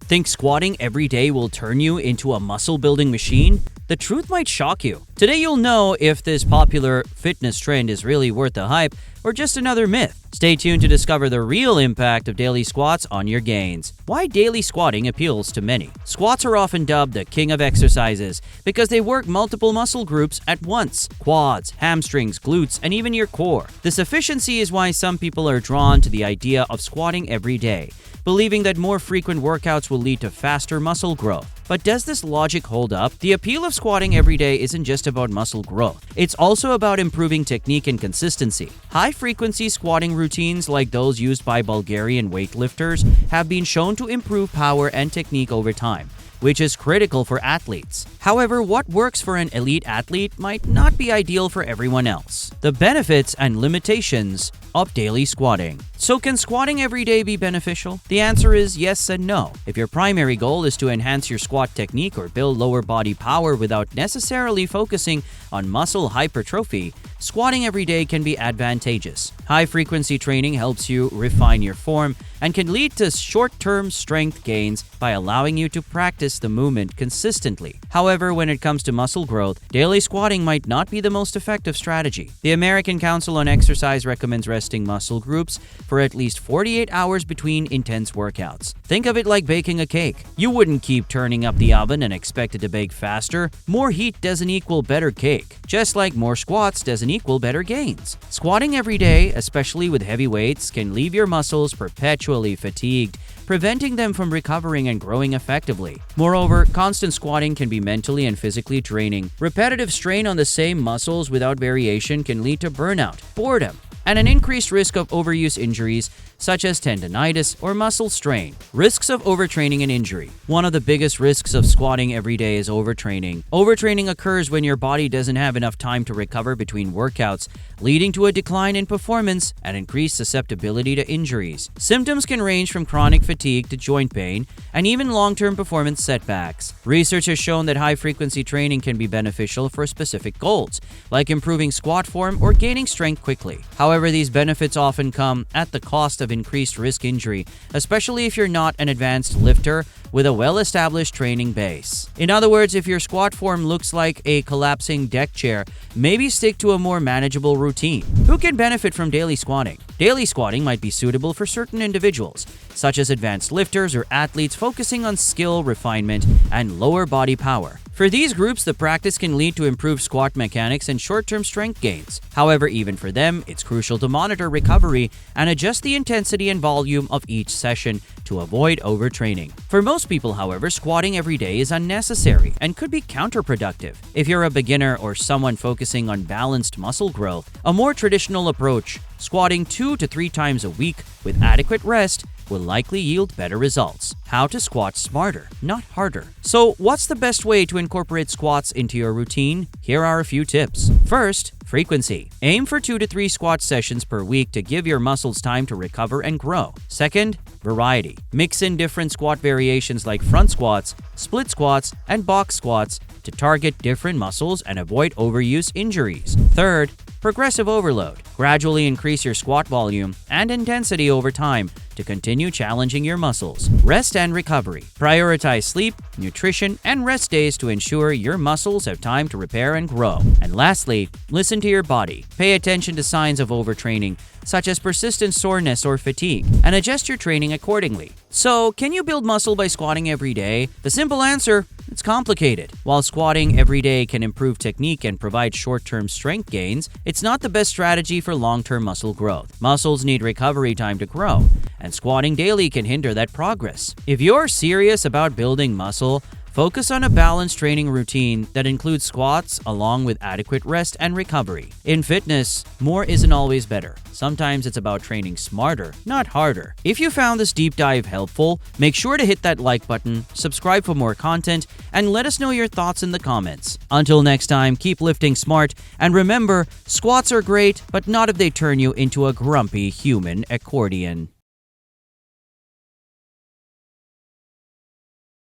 Think squatting every day will turn you into a muscle-building machine? The truth might shock you. Today you'll know if this popular fitness trend is really worth the hype or just another myth. Stay tuned to discover the real impact of daily squats on your gains. Why daily squatting appeals to many. Squats are often dubbed the king of exercises because they work multiple muscle groups at once: quads, hamstrings, glutes, and even your core. This efficiency is why some people are drawn to the idea of squatting every day, believing that more frequent workouts will lead to faster muscle growth. But does this logic hold up? The appeal of squatting every day isn't just about muscle growth. It's also about improving technique and consistency. High-frequency squatting routines like those used by Bulgarian weightlifters have been shown to improve power and technique over time, which is critical for athletes. However, what works for an elite athlete might not be ideal for everyone else. The benefits and limitations of daily squatting. So can squatting every day be beneficial? The answer is yes and no. If your primary goal is to enhance your squat technique or build lower body power without necessarily focusing on muscle hypertrophy, squatting every day can be advantageous. High-frequency training helps you refine your form and can lead to short-term strength gains by allowing you to practice the movement consistently. However, when it comes to muscle growth, daily squatting might not be the most effective strategy. The American Council on Exercise recommends resting muscle groups for at least 48 hours between intense workouts. Think of it like baking a cake. You wouldn't keep turning up the oven and expect it to bake faster. More heat doesn't equal better cake, just like more squats doesn't equal better gains. Squatting every day, especially with heavy weights, can leave your muscles perpetually fatigued, preventing them from recovering and growing effectively. Moreover, constant squatting can be mentally and physically draining. Repetitive strain on the same muscles without variation can lead to burnout, boredom, and an increased risk of overuse injuries such as tendonitis or muscle strain. Risks of overtraining and injury. One of the biggest risks of squatting every day is overtraining. Overtraining occurs when your body doesn't have enough time to recover between workouts, leading to a decline in performance and increased susceptibility to injuries. Symptoms can range from chronic fatigue to joint pain and even long-term performance setbacks. Research has shown that high-frequency training can be beneficial for specific goals, like improving squat form or gaining strength quickly. However, these benefits often come at the cost of increased risk injury, especially if you're not an advanced lifter with a well-established training base. In other words, if your squat form looks like a collapsing deck chair, maybe stick to a more manageable routine. Who can benefit from daily squatting? Daily squatting might be suitable for certain individuals, such as advanced lifters or athletes focusing on skill refinement and lower body power. For these groups, the practice can lead to improved squat mechanics and short-term strength gains. However, even for them, it's crucial to monitor recovery and adjust the intensity and volume of each session to avoid overtraining. For most people, however, squatting every day is unnecessary and could be counterproductive. If you're a beginner or someone focusing on balanced muscle growth, a more traditional approach, squatting 2 to 3 times a week with adequate rest, will likely yield better results. How to squat smarter, not harder. So, what's the best way to incorporate squats into your routine? Here are a few tips. First, frequency. Aim for 2 to 3 squat sessions per week to give your muscles time to recover and grow. Second, variety. Mix in different squat variations like front squats, split squats, and box squats to target different muscles and avoid overuse injuries. Third, progressive overload. Gradually increase your squat volume and intensity over time to continue challenging your muscles. Rest and recovery. Prioritize sleep, nutrition, and rest days to ensure your muscles have time to repair and grow. And lastly, listen to your body. Pay attention to signs of overtraining, such as persistent soreness or fatigue, and adjust your training accordingly. So, can you build muscle by squatting every day? The simple answer: it's complicated. While squatting every day can improve technique and provide short-term strength gains, it's not the best strategy for long-term muscle growth. Muscles need recovery time to grow, and squatting daily can hinder that progress. If you're serious about building muscle, focus on a balanced training routine that includes squats along with adequate rest and recovery. In fitness, more isn't always better. Sometimes it's about training smarter, not harder. If you found this deep dive helpful, make sure to hit that like button, subscribe for more content, and let us know your thoughts in the comments. Until next time, keep lifting smart, and remember, squats are great, but not if they turn you into a grumpy human accordion.